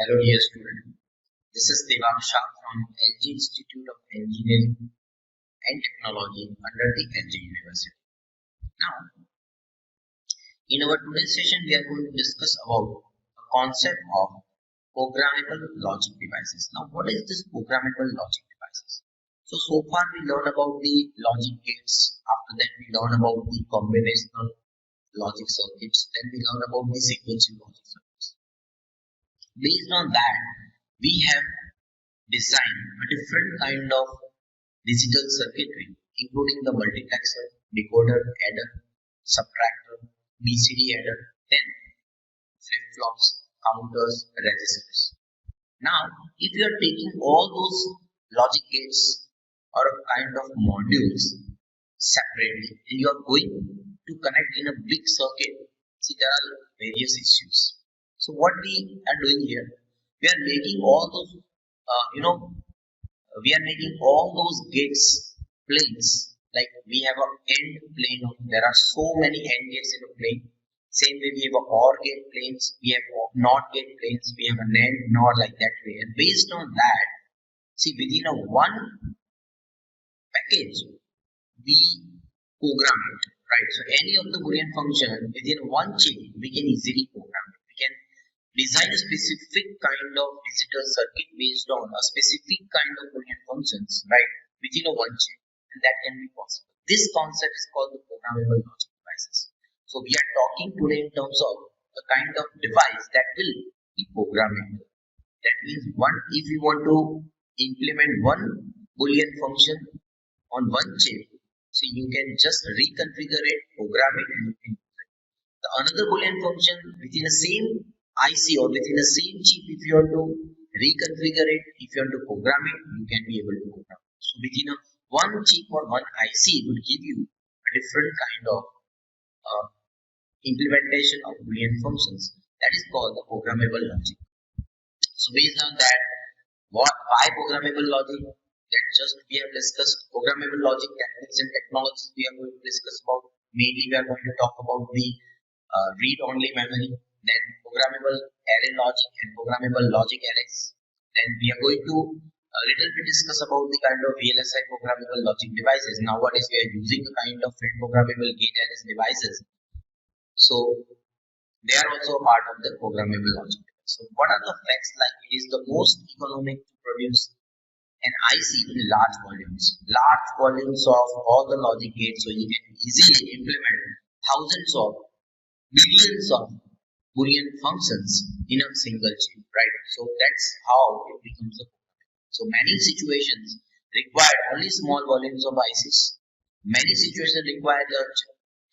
Hello dear student, this is Devang Shah from LG Institute of Engineering and Technology under the LG University. Now, in our today's session, we are going to discuss about a concept of programmable logic devices. Now, what is this programmable logic devices? So far we learned about the logic gates, after that we learned about the combinational logic circuits, then we learned about the sequential logic circuits. Based on that, we have designed a different kind of digital circuitry, including the multiplexer, decoder, adder, subtractor, BCD adder, then flip-flops, counters, registers. Now, if you are taking all those logic gates or a kind of modules separately and you are going to connect in a big circuit, see there are various issues. So what we are doing here, we are making all those, we are making all those gates planes. Like we have a end plane. There are so many end gates in a plane. Same way we have a OR gate planes, we have NOT gate planes, we have a NAND, NOR like that way. And based on that, see within a one package, we program it, right? So any of the Boolean function within one chip, we can easily program it. We can design a specific kind of digital circuit based on a specific kind of Boolean functions, right? Within a one chip, and that can be possible. This concept is called the programmable logic devices. So we are talking today in terms of a kind of device that will be programmable. That means if you want to implement one Boolean function on one chip, so you can just reconfigure it, program it, and you can use it. The another Boolean function within the same IC or within the same chip, if you want to reconfigure it, if you want to program it, you can be able to program it. So within a one chip or one IC will give you a different kind of implementation of Boolean functions. That is called the programmable logic. So based on that, why programmable logic? That just we have discussed programmable logic techniques and technologies. We are going to discuss about. Mainly, we are going to talk about the read-only memory, then programmable array logic and programmable logic arrays. Then we are going to a little bit discuss about the kind of VLSI programmable logic devices. Nowadays, we are using a kind of field programmable gate arrays devices. So they are also a part of the programmable logic. So what are the facts like? It is the most economic to produce an IC in large volumes of all the logic gates, so you can easily implement thousands of millions of Boolean functions in a single chip, right? So that's how it becomes a program. So many situations require only small volumes of ICs. Many situations require the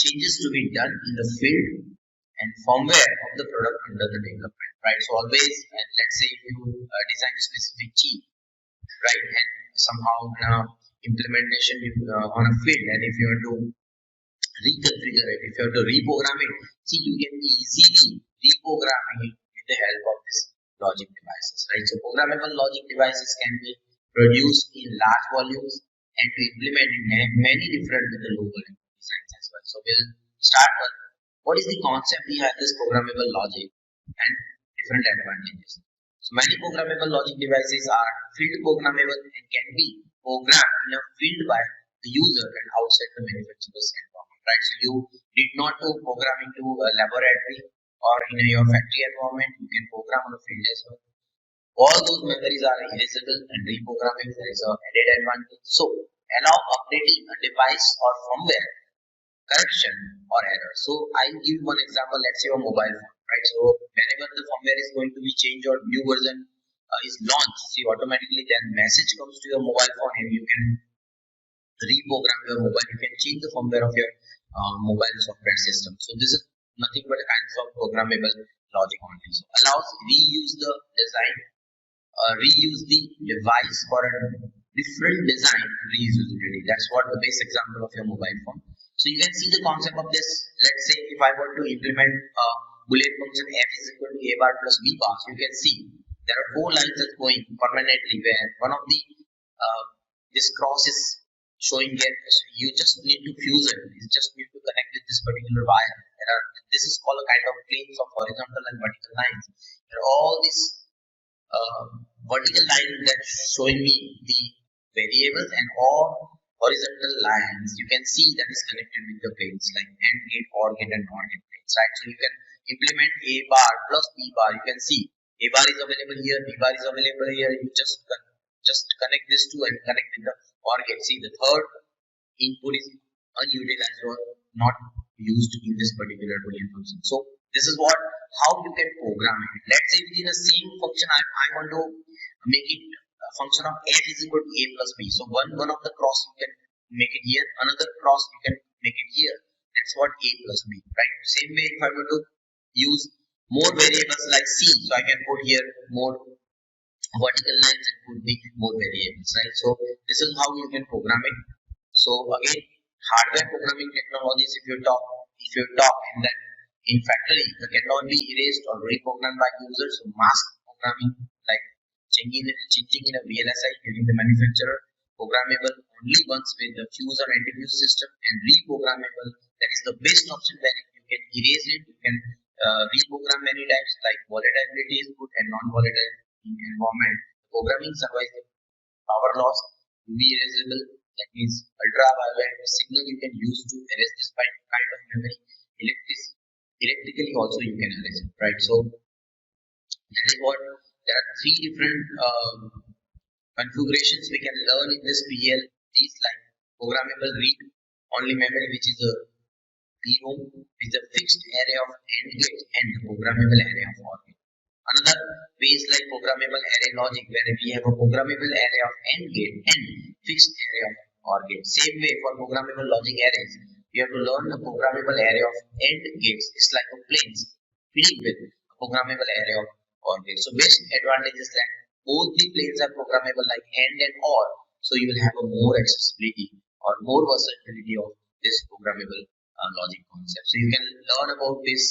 changes to be done in the field and firmware of the product under the development, right? So always, let's say if you design a specific chip, right, and somehow implementation on a field, and if you want to reconfigure it, if you have to reprogram it, see you can easily reprogram it with the help of this logic devices, right? So programmable logic devices can be produced in large volumes and to implement in many different with the low volume designs as well. So we'll start with what is the concept behind this programmable logic and different advantages. So many programmable logic devices are field programmable and can be programmed in a field by the user and outside the manufacturer's environment, right? So you did not do program into a laboratory or in your factory environment, you can program on a field as well. All those memories are erasable and reprogramming. There is an added advantage. So allow updating a device or firmware correction or error. So I'll give you one example. Let's say your mobile phone, right? So whenever the firmware is going to be changed or new version is launched, see automatically then message comes to your mobile phone and you can reprogram your mobile. You can change the firmware of your mobile software system. So this is nothing but kinds of programmable logic only. So allows reuse the design, reuse the device for a different design reusability. That's what the base example of your mobile phone. So you can see the concept of this. Let's say if I were to implement a Boolean function f is equal to a bar plus b bar, you can see there are four lines that going permanently where one of the this cross is showing here. You just need to fuse it. You just need to connect with this particular wire. This is called a kind of planes of horizontal and vertical lines. Where all these vertical line that's showing me the variables, and all horizontal lines you can see that is connected with the planes like AND gate, OR gate, and NOT gate planes, right? So you can implement A bar plus B bar. You can see A bar is available here, B bar is available here. You just connect this two and connect with the OR gate. See, the third input is unutilized or not used in this particular Boolean function. So this is what how you can program it. Let's say within the same function I want to make it a function of f is equal to a plus b. So one of the cross you can make it here, another cross you can make it here. That's what a plus b, right? Same way if I were to use more variables like c, so I can put here more vertical lines and put the more variables, right? So this is how you can program it. So again, hardware programming technologies, if you talk and then in factory, they cannot be erased or reprogrammed by users. So mask programming, like changing in a VLSI during the manufacturer, programmable only once with the fuse or anti-fuse system, and reprogrammable, that is the best option where you can erase it, you can reprogram many times, like volatility is good and non-volatile in environment. Programming survives the power loss, UV erasable, that means ultraviolet signal you can use to erase this kind of memory. Electrically also you can erase it, right? So that is what there are three different configurations we can learn in this PL. These like programmable read only memory, which is a PROM, with a fixed array of AND gates, and the programmable array of OR gate. Another way is like programmable array logic, where we have a programmable array of AND gate and fixed array of OR gate. Same way for programmable logic arrays, we have to learn the programmable array of AND gates. It's like a planes fitting with a programmable array of OR gates. So best advantage is that both the planes are programmable like AND and OR. So you will have a more accessibility or more versatility of this programmable logic concept. So you can learn about this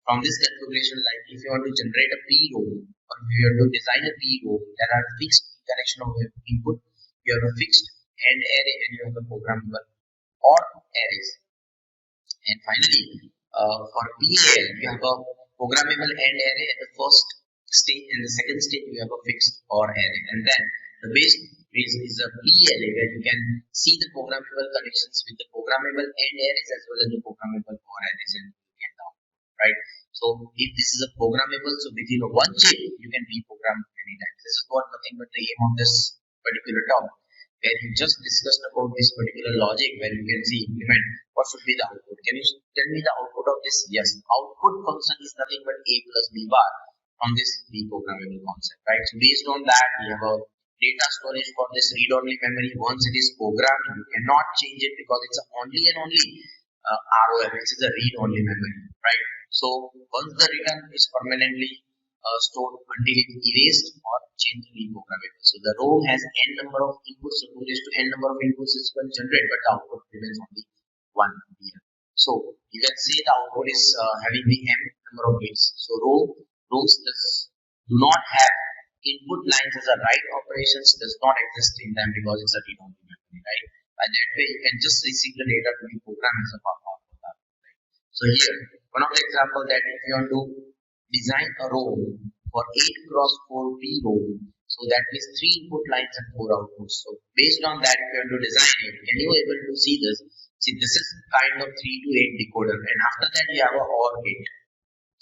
from this configuration, like if you want to generate a PROM or if you want to design a PROM, there are fixed connection of input, you have a fixed AND array, and you have a programmable OR arrays. And finally, for PAL, you have a programmable AND array at the first stage, and the second stage you have a fixed OR array. And then the base is a PLA, where you can see the programmable connections with the programmable AND arrays as well as the programmable OR arrays, and you can down, right? So if this is a programmable, so within a one chip you can reprogram many times. This is what nothing but the aim of this particular talk, where you just discussed about this particular logic, where you can see implement what should be the output. Can you tell me the output of this? Yes, output function is nothing but a plus b bar from this reprogrammable concept, right? So based on that, we have a data storage for this read-only memory. Once it is programmed, you cannot change it because it's only and only ROM, which is a read-only memory, right? So once the return is permanently stored until it erased or changed reprogrammable. So the ROM has n number of inputs, so 2 raised to n number of inputs is going to generate, but the output remains only 1 here. So you can see the output is having the m number of bits. So ROMs do not have input lines as a write operations, does not exist in them because it's a read-only memory, right? By that way, you can just receive the data to be programmed as a part of that. Right? So here, one of the example that if you want to design a ROM for 8 cross 4 PROM, so that means 3 input lines and 4 outputs. So based on that, if you want to design it, can you able to see this? See, this is kind of 3 to 8 decoder, and after that you have a OR gate.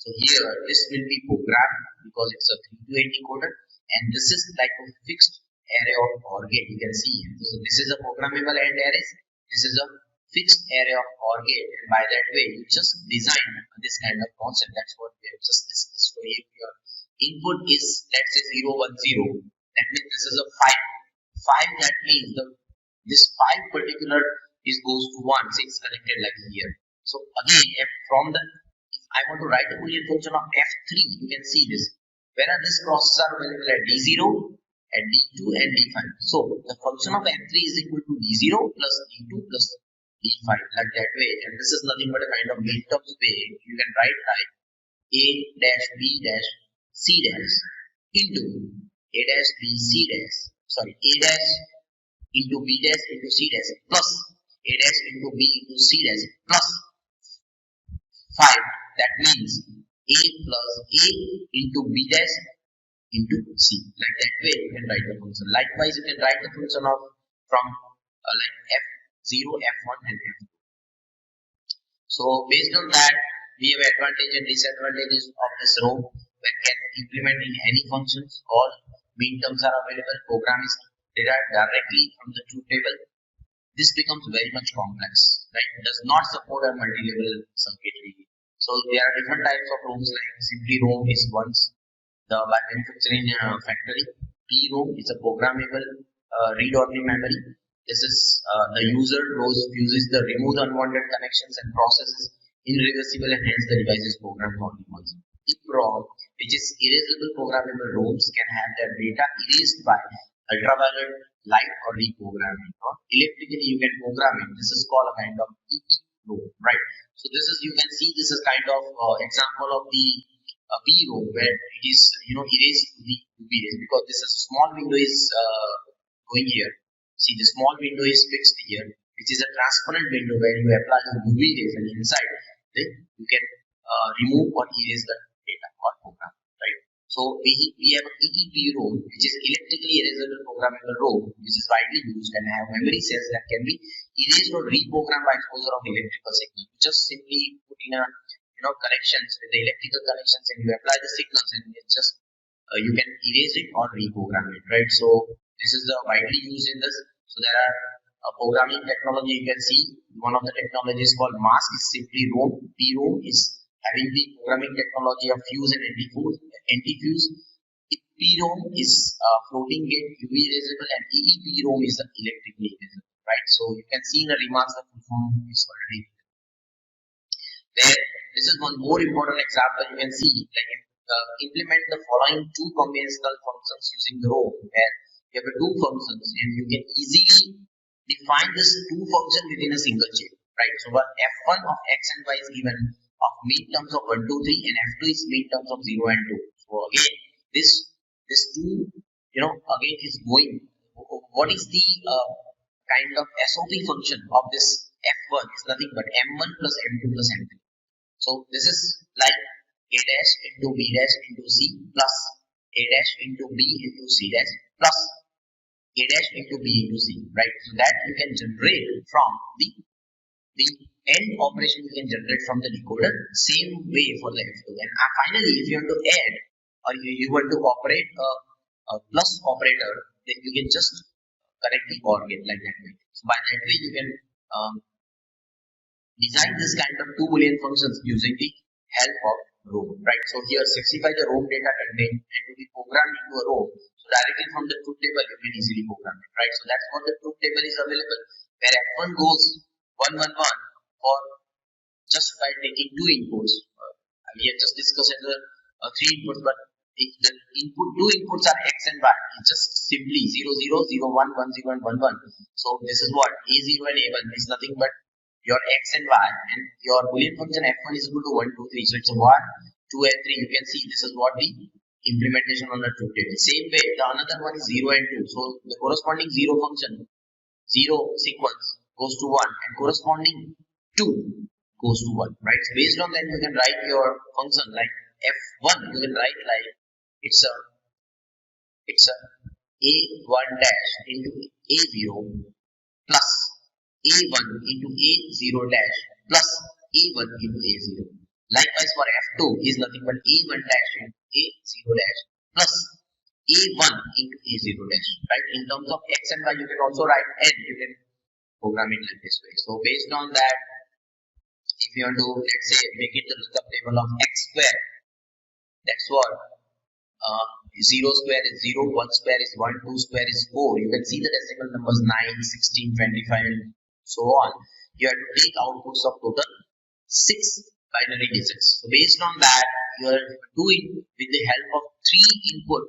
So here, this will be programmed because it's a 3 to 8 decoder, and this is like a fixed array of OR gate. You can see here. So this is a programmable AND arrays. This is a fixed array of OR gate, and by that way, you just design this kind of concept. That's what we have just discussed. So if your input is, let's say, 0 1 0, that means this is a 5. That means this 5 particular is goes to 1, so it's connected like here. So again, if I want to write a Boolean function of f3, you can see this. Where are these crosses are available at d0, at d2, and d5. So the function of f3 is equal to d0 plus d2 plus d5, like that way. And this is nothing but a kind of midterms way. You can write like a dash b dash c dash into a dash b c dash, sorry, a dash into b dash into c dash plus a dash into b into c dash plus 5. That means a plus a into b dash into C. Like that way you can write the function. Likewise, you can write the function of from like F0, F1 and F2. So based on that, we have advantage and disadvantages of this row when can implement in any functions. All mean terms are available. Program is derived directly from the truth table. This becomes very much complex, right? It does not support a multi-level circuitry. So there are different types of ROMs, like simply ROM is once the by manufacturing factory. P-ROM is a programmable read-only memory. This is the user uses the remove unwanted connections and processes irreversible and hence the device is programmed only once. EEPROM, which is erasable programmable ROMs, can have their data erased by ultraviolet light or reprogramming. Or electrically you can program it. This is called a kind of EEPROM, right? So this is, you can see, this is kind of example of the P-ROM where it is erased to the UV rays, because this is a small window is going here. See, the small window is fixed here, which is a transparent window where you apply the UV rays, and inside then you can remove or erase the data or program, right? So we have an EEPROM, which is electrically erasable programmable ROM, which is widely used and have memory cells that can be erased or reprogrammed by exposure of electrical signal. Just simply put in a connections with the electrical connections, and you apply the signals, and it's just you can erase it or reprogram it, right? So this is the widely used in this. So there are programming technology. You can see one of the technologies called mask is simply ROM. P-ROM is having the programming technology of fuse and anti-fuse. P-ROM is floating gate UV erasable, and EEPROM is the electrically erasable, right? So you can see in the remarks the full form is already there. This is one more important example. You can see, like, implement the following two conventional functions using the ROM, where you have two functions and you can easily define this two functions within a single chip, right? So f1 of x and y is given of mean terms of 1, 2, 3, and f2 is mean terms of 0 and 2. So again, this two again is going. What is the kind of SOP function of this f1 is nothing but m1 plus m2 plus m3. So this is like a dash into b dash into c plus a dash into b into c dash plus a dash into b into c, right? So that you can generate from the end operation, you can generate from the decoder. Same way for the f2. And finally, if you want to add or you want to operate a plus operator, then you can just connect the OR gate like that way. So by that way, you can design this kind of two Boolean functions using the help of ROM, right? So here specify the ROM data contained and to be programmed into a ROM. So directly from the truth table you can easily program it, right? So that's what the truth table is available, where f1 goes 1 1 1 for just by taking two inputs. We have just discussed the three inputs, but if the two inputs are x and y, it's just simply 0 0 0 1 1 0 and 1 1. So this is what a0 and a1 is nothing but your x and y, and your Boolean function f1 is equal to 1 2 3. So it's a 1 2 and 3. You can see this is what the implementation on the truth table. Same way the another one is 0 and 2. So the corresponding 0 function, 0 sequence goes to 1, and corresponding 2 goes to 1, right? So based on that you can write your function like f1. You can write like it's a a1 dash into a0 plus a1 into a0 dash plus a1 into a0. Likewise for f2 is nothing but a1 dash into a0 dash plus a1 into a0 dash, right? In terms of x and y, you can also write n. You can program it like this way. So based on that, if you want to, let's say, make it the lookup table of x square, that's what 0 square is 0, 1 square is 1, 2 square is 4. You can see the decimal numbers 9, 16, 25 and so on. You have to take outputs of total 6 binary digits. So based on that, you are doing with the help of 3 input,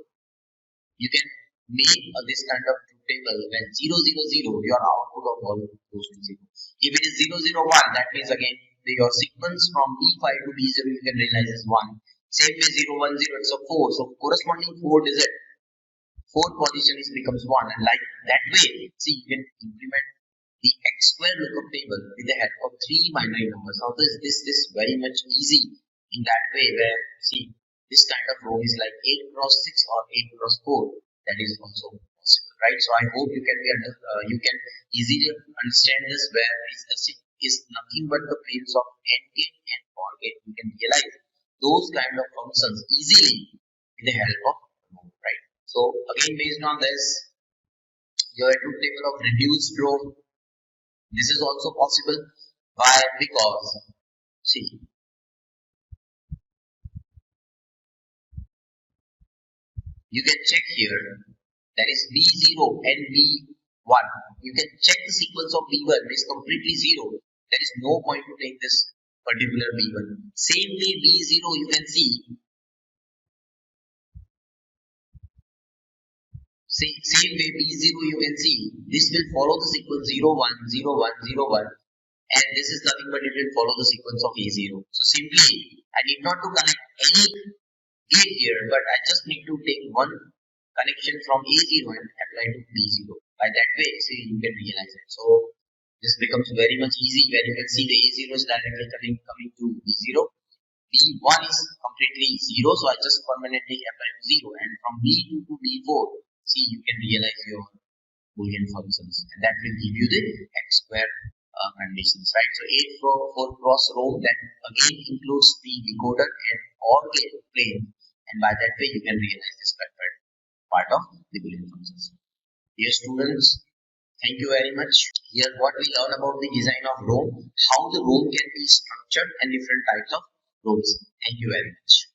you can make this kind of truth table. When 0 0 0, your output of all goes to 0. If it is 0 0 1, that means again your sequence from B5 to B0 you can realize is 1. Same way 0 1 0, it's a 4. So corresponding 4 digit, 4th position is becomes 1, and like that way, see, you can implement the x square lookup table with the help of 3 binary numbers. Now this is very much easy in that way, where see this kind of row is like 8 cross 6 or 8 cross 4. That is also possible, right? So I hope you can you can easily understand this, where is the is nothing but the planes of AND gate and OR gate. You can realize those kind of functions easily with the help of row, right? So again, based on this, your truth table of reduced row, this is also possible. Why? Because see, you can check here, that is B0 and B1. You can check the sequence of B1 is completely 0. There is no point to take this particular B1. Same way B0, you can see, same way B0 you can see, this will follow the sequence 0, 1, 0, 1, 0, 1, and this is nothing but it will follow the sequence of A0. So simply, I need not to connect any gate here, but I just need to take one connection from A0 and apply to B0. By that way, see, you can realize it. So this becomes very much easy, where you can see the A0 is directly coming to B0. B1 is completely 0, so I just permanently apply to 0, and from B2 to B4, see, you can realize your Boolean functions, and that will give you the x square conditions, right? So 8 4 cross row, that again includes the decoder and OR gate plane, and by that way you can realize this part of the Boolean functions. Dear students, thank you very much. Here what we learn about the design of row, how the row can be structured, and different types of rows. Thank you very much.